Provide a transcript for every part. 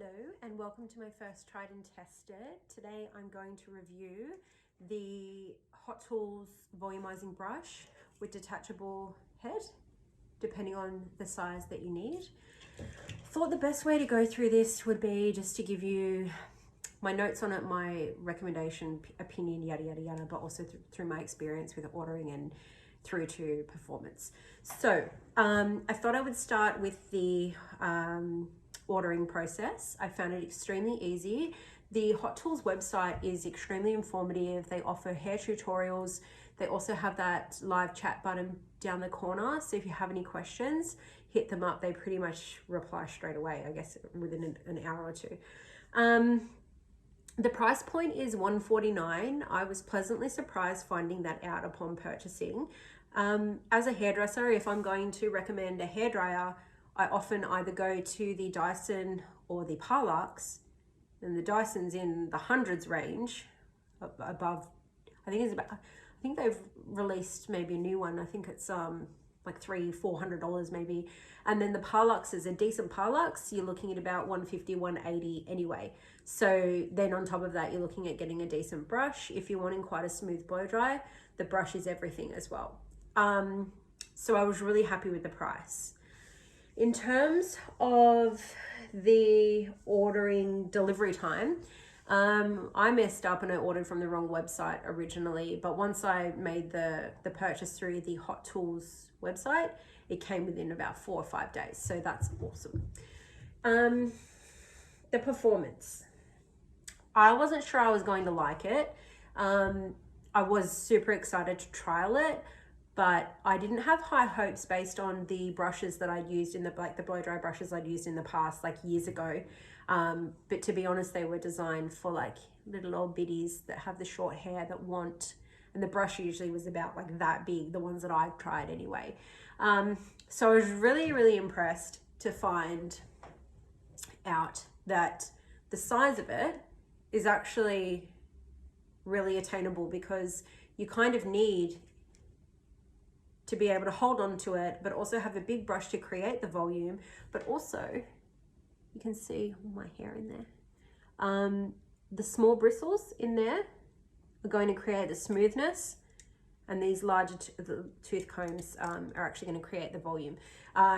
Hello and welcome to my first Tried and Tested. Today I'm going to review the Hot Tools volumizing brush with detachable head, depending on the size that you need. Thought the best way to go through this would be just to give you my notes on it, my recommendation, opinion, yada yada yada, but also through my experience with ordering and through to performance. So I thought I would start with the ordering process. I found it extremely easy. The Hot Tools website is extremely informative. They offer hair tutorials. They also have that live chat button down the corner. So if you have any questions, hit them up. They pretty much reply straight away, I guess within an hour or two. The price point is $149. I was pleasantly surprised finding that out upon purchasing. As a hairdresser, if I'm going to recommend a hairdryer, I often either go to the Dyson or the Parlux, and the Dyson's in the hundreds range, above, I think they've released maybe a new one. I think it's like $300-400 maybe. And then the Parlux is a decent Parlux. You're looking at about $150-180 anyway. So then on top of that, you're looking at getting a decent brush. If you're wanting quite a smooth blow dry, the brush is everything as well. So I was really happy with the price. In terms of the ordering delivery time, I messed up and I ordered from the wrong website originally, but once I made the purchase through the Hot Tools website, it came within about 4 or 5 days. So that's awesome. The performance. I wasn't sure I was going to like it. I was super excited to trial it, but I didn't have high hopes based on the brushes that I'd used in the blow dry brushes I'd used in the past, like years ago. But to be honest, they were designed for like little old biddies that have the short hair that want, and the brush usually was about like that big, the ones that I've tried anyway. So I was really, really impressed to find out that the size of it is actually really attainable, because you kind of need to be able to hold on to it, but also have a big brush to create the volume. But also, you can see all my hair in there. The small bristles in there are going to create the smoothness, and these larger tooth combs are actually going to create the volume,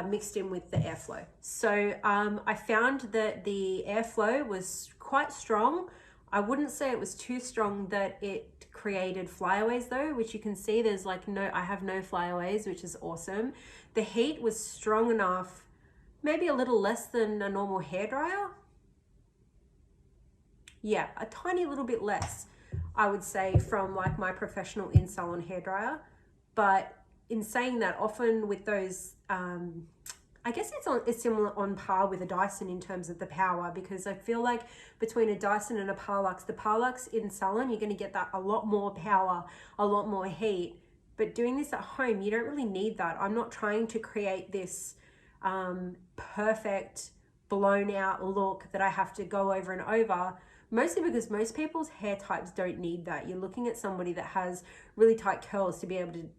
mixed in with the airflow. So I found that the airflow was quite strong. I wouldn't say it was too strong that it created flyaways though, which you can see there's like I have no flyaways, which is awesome. The heat was strong enough, maybe a little less than a normal hairdryer. Yeah, a tiny little bit less, I would say, from like my professional in-salon hairdryer. But in saying that, often with those, I guess it's similar on par with a Dyson in terms of the power, because I feel like between a Dyson and a Parlux, the Parlux in salon, you're going to get that a lot more power, a lot more heat. But doing this at home, you don't really need that. I'm not trying to create this perfect blown out look that I have to go over and over, mostly because most people's hair types don't need that. You're looking at somebody that has really tight curls to be able to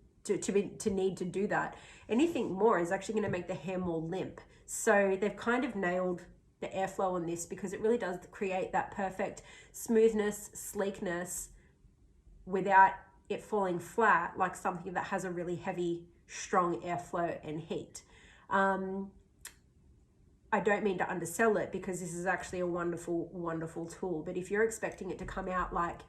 need to do that. Anything more is actually going to make the hair more limp. So they've kind of nailed the airflow on this, because it really does create that perfect smoothness, sleekness, without it falling flat like something that has a really heavy, strong airflow and heat. I don't mean to undersell it, because this is actually a wonderful, wonderful tool. But if you're expecting it to come out like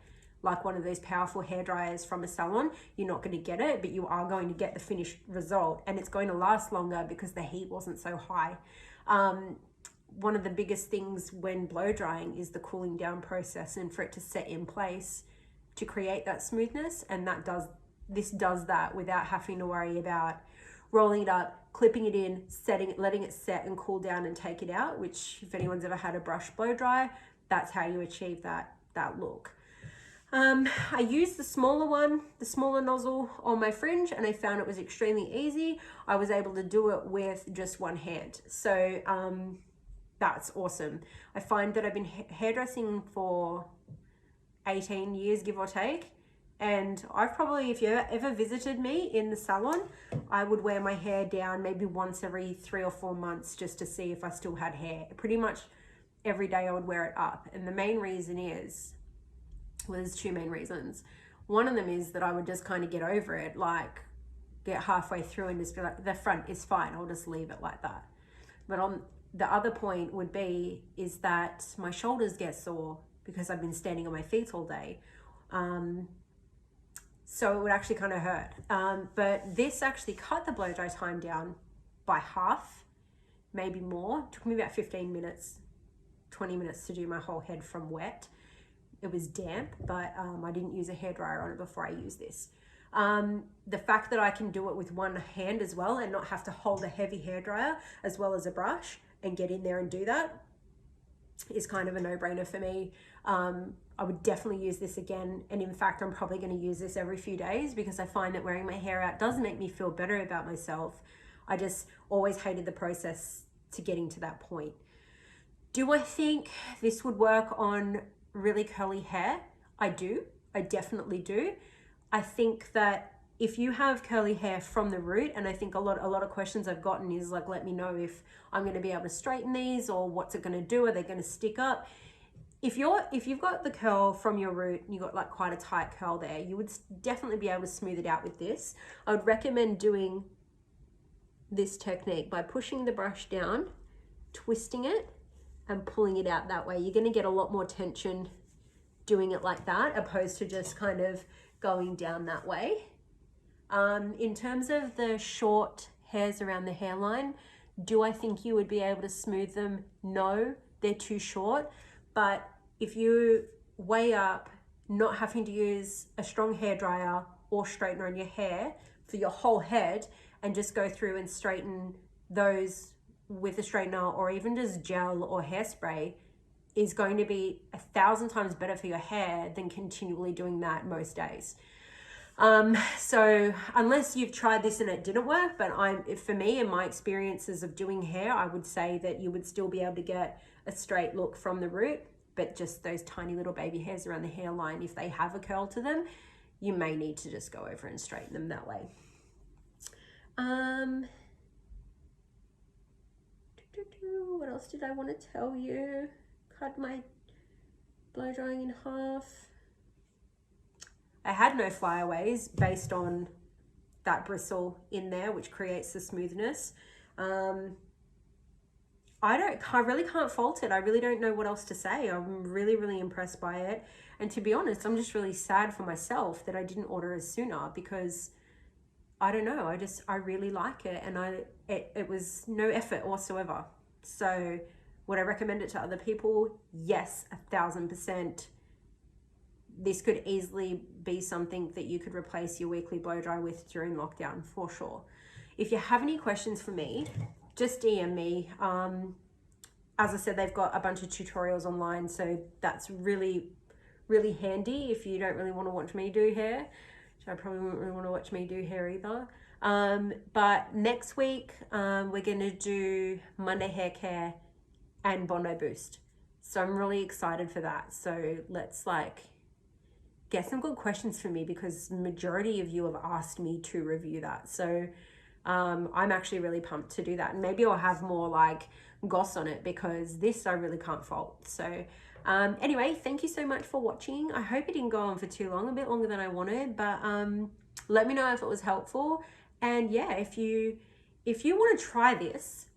one of those powerful hair dryers from a salon, you're not going to get it, but you are going to get the finished result, and it's going to last longer because the heat wasn't so high. One of the biggest things when blow drying is the cooling down process, and for it to set in place to create that smoothness, and this does that without having to worry about rolling it up, clipping it in, letting it set and cool down and take it out, which if anyone's ever had a brush blow dry, that's how you achieve that look. I used the smaller nozzle on my fringe, and I found it was extremely easy. I was able to do it with just one hand. So that's awesome. I find that I've been hairdressing for 18 years, give or take. And I've probably, if you ever visited me in the salon, I would wear my hair down maybe once every 3 or 4 months just to see if I still had hair. Pretty much every day I would wear it up. And the main reason is, well, there's two main reasons. One of them is that I would just kind of get over it, like get halfway through and just be like, the front is fine, I'll just leave it like that. But on the other point would be is that my shoulders get sore because I've been standing on my feet all day. So it would actually kind of hurt. But this actually cut the blow dry time down by half, maybe more. It took me about 15 minutes, 20 minutes to do my whole head from wet. It was damp, but I didn't use a hairdryer on it before I used this. The fact that I can do it with one hand as well and not have to hold a heavy hairdryer as well as a brush and get in there and do that is kind of a no-brainer for me. I would definitely use this again, and in fact I'm probably going to use this every few days because I find that wearing my hair out does make me feel better about myself. I just always hated the process to getting to that point. Do I think this would work on really curly hair? I do. I definitely do. I think that if you have curly hair from the root, and I think a lot of questions I've gotten is like, let me know if I'm going to be able to straighten these, or what's it going to do? Are they going to stick up? If you've got the curl from your root and you've got like quite a tight curl there, you would definitely be able to smooth it out with this. I would recommend doing this technique by pushing the brush down, twisting it, and pulling it out that way. You're going to get a lot more tension doing it like that, opposed to just kind of going down that way. In terms of the short hairs around the hairline, do I think you would be able to smooth them? No, they're too short. But if you weigh up not having to use a strong hairdryer or straightener on your hair for your whole head, and just go through and straighten those with a straightener or even just gel or hairspray, is going to be 1,000 times better for your hair than continually doing that most days. So unless you've tried this and it didn't work, but for me, in my experiences of doing hair, I would say that you would still be able to get a straight look from the root, but just those tiny little baby hairs around the hairline, if they have a curl to them, you may need to just go over and straighten them that way. What else did I want to tell you? Cut my blow drying in half. I had no flyaways based on that bristle in there, which creates the smoothness. I really can't fault it. I really don't know what else to say. I'm really, really impressed by it. And to be honest, I'm just really sad for myself that I didn't order it sooner, because I don't know, I really like it, and it was no effort whatsoever. So would I recommend it to other people? Yes, 1,000%. This could easily be something that you could replace your weekly blow dry with during lockdown, for sure. If you have any questions for me, just DM me. As I said, they've got a bunch of tutorials online, so that's really, really handy if you don't really want to watch me do hair. I probably wouldn't really want to watch me do hair either. But next week, we're going to do Monday hair care and Bondo boost. So I'm really excited for that. So let's get some good questions for me, because majority of you have asked me to review that. So I'm actually really pumped to do that. And maybe I'll have more goss on it, because this I really can't fault. So anyway, thank you so much for watching. I hope it didn't go on for too long, a bit longer than I wanted, but let me know if it was helpful. And yeah, if you want to try this,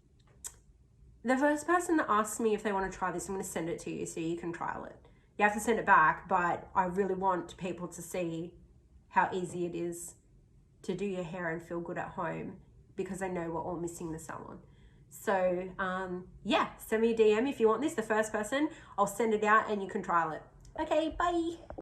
the first person that asks me if they want to try this, I'm going to send it to you so you can trial it. You have to send it back, but I really want people to see how easy it is to do your hair and feel good at home, because I know we're all missing the salon. So yeah, send me a DM if you want this, the first person. I'll send it out and you can trial it. Okay, bye.